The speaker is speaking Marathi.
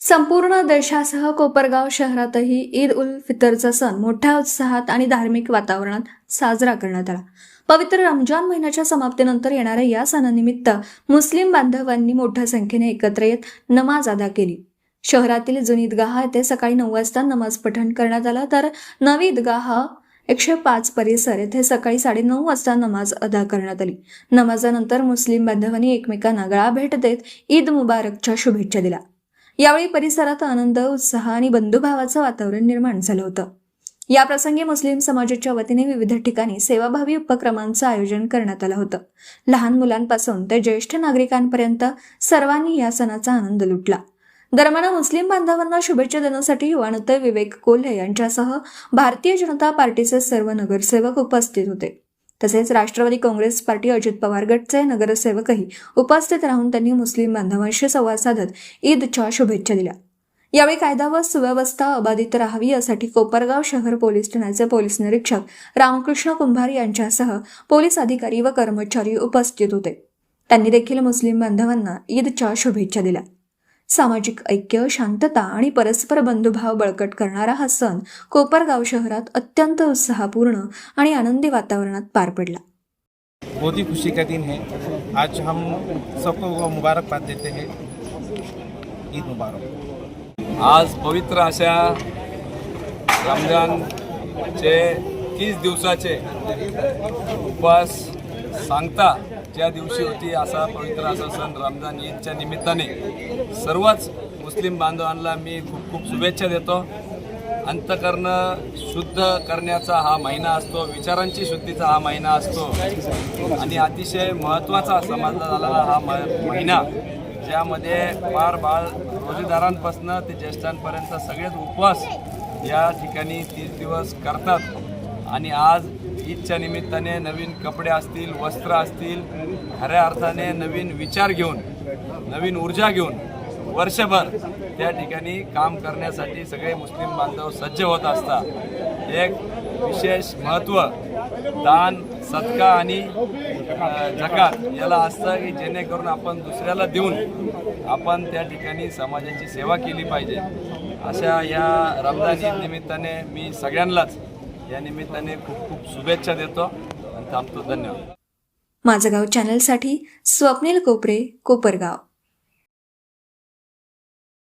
संपूर्ण देशासह कोपरगाव शहरातही ईद उल फितरचा सण मोठ्या उत्साहात आणि धार्मिक वातावरणात साजरा करण्यात आला। पवित्र रमजान महिन्याच्या समाप्तीनंतर येणाऱ्या या सणानिमित्त मुस्लिम बांधवांनी मोठ्या संख्येने एकत्र येत नमाज अदा केली। शहरातील जुनी ईदगाह येथे सकाळी 9 वाजता नमाज पठण करण्यात आला, तर नवी ईदगाह 105 परिसर येथे सकाळी 9:30 वाजता नमाज अदा करण्यात आली। नमाजानंतर मुस्लिम बांधवांनी एकमेकांना गळा भेट देत ईद मुबारकच्या शुभेच्छा दिल्या। यावेळी परिसरात आनंद, उत्साह आणि बंधुभावाचं वातावरण निर्माण झालं होतं। या प्रसंगी मुस्लिम समाजाच्या वतीने विविध ठिकाणी सेवाभावी उपक्रमांचं आयोजन करण्यात आलं होतं। लहान मुलांपासून ते ज्येष्ठ नागरिकांपर्यंत सर्वांनी या सणाचा आनंद लुटला। दरम्यान मुस्लिम बांधवांना शुभेच्छा देण्यासाठी युवानेते विवेक कोल्हे यांच्यासह भारतीय जनता पार्टीचे सर्व नगरसेवक उपस्थित होते। तसेच राष्ट्रवादी काँग्रेस पार्टी अजित पवार गटचे नगरसेवकही उपस्थित राहून त्यांनी मुस्लिम बांधवांशी संवाद साधत ईदच्या शुभेच्छा दिल्या। यावेळी कायदा व सुव्यवस्था अबाधित राहावी यासाठी कोपरगाव शहर पोलीस ठाण्याचे पोलीस निरीक्षक रामकृष्ण कुंभार यांच्यासह पोलीस अधिकारी व कर्मचारी उपस्थित होते। त्यांनी देखील मुस्लिम बांधवांना ईदच्या शुभेच्छा दिल्या। सामाजिक ऐक्य, शांतता आणि परस्पर बंधुभाव बळकट करणारा हा सण कोपरगाव शहरात अत्यंत उत्साहपूर्ण आणि आनंदी वातावरणात पार पडला। बहुत ही खुशी का दिन है। आज हम सबको मुबारकबाद देते हैं। ईद मुबारक। आज पवित्र अशा रमजानचे 30 दिवसाचे उपवास सांगता ज्या दिवशी होती असा पवित्र असा सण रमजान ईदच्या निमित्ताने सर्वच मुस्लिम बांधवांना मी खूप खूप शुभेच्छा देतो। अंतःकरण शुद्ध करण्याचा हा महिना असतो, विचारांची शुद्धीचा हा महिना असतो आणि अतिशय महत्त्वाचा समजला झालेला हा महिना, ज्यामध्ये पार बाळ रोजेदारांपासून ते ज्येष्ठांपर्यंत सगळेच उपवास या ठिकाणी 30 दिवस करतात। आणि आज ईदच्या निमित्ताने नवीन कपडे असतील, वस्त्र असतील, खऱ्या अर्थाने नवीन विचार घेऊन, नवीन ऊर्जा घेऊन वर्षभर त्या ठिकाणी काम करण्यासाठी सगळे मुस्लिम बांधव सज्ज होत असतात। एक विशेष महत्त्व दान, सदका आणि झकात याला असतं की जेणेकरून आपण दुसऱ्याला देऊन आपण त्या ठिकाणी समाजाची सेवा केली पाहिजे। अशा या रमजान ईद निमित्ताने मी सगळ्यांनाच या निमित्ताने खूप खूप शुभेच्छा देतो आणि थांबतो। धन्यवाद। माझं गाव चॅनलसाठी स्वप्नील कोपरे, कोपरगाव।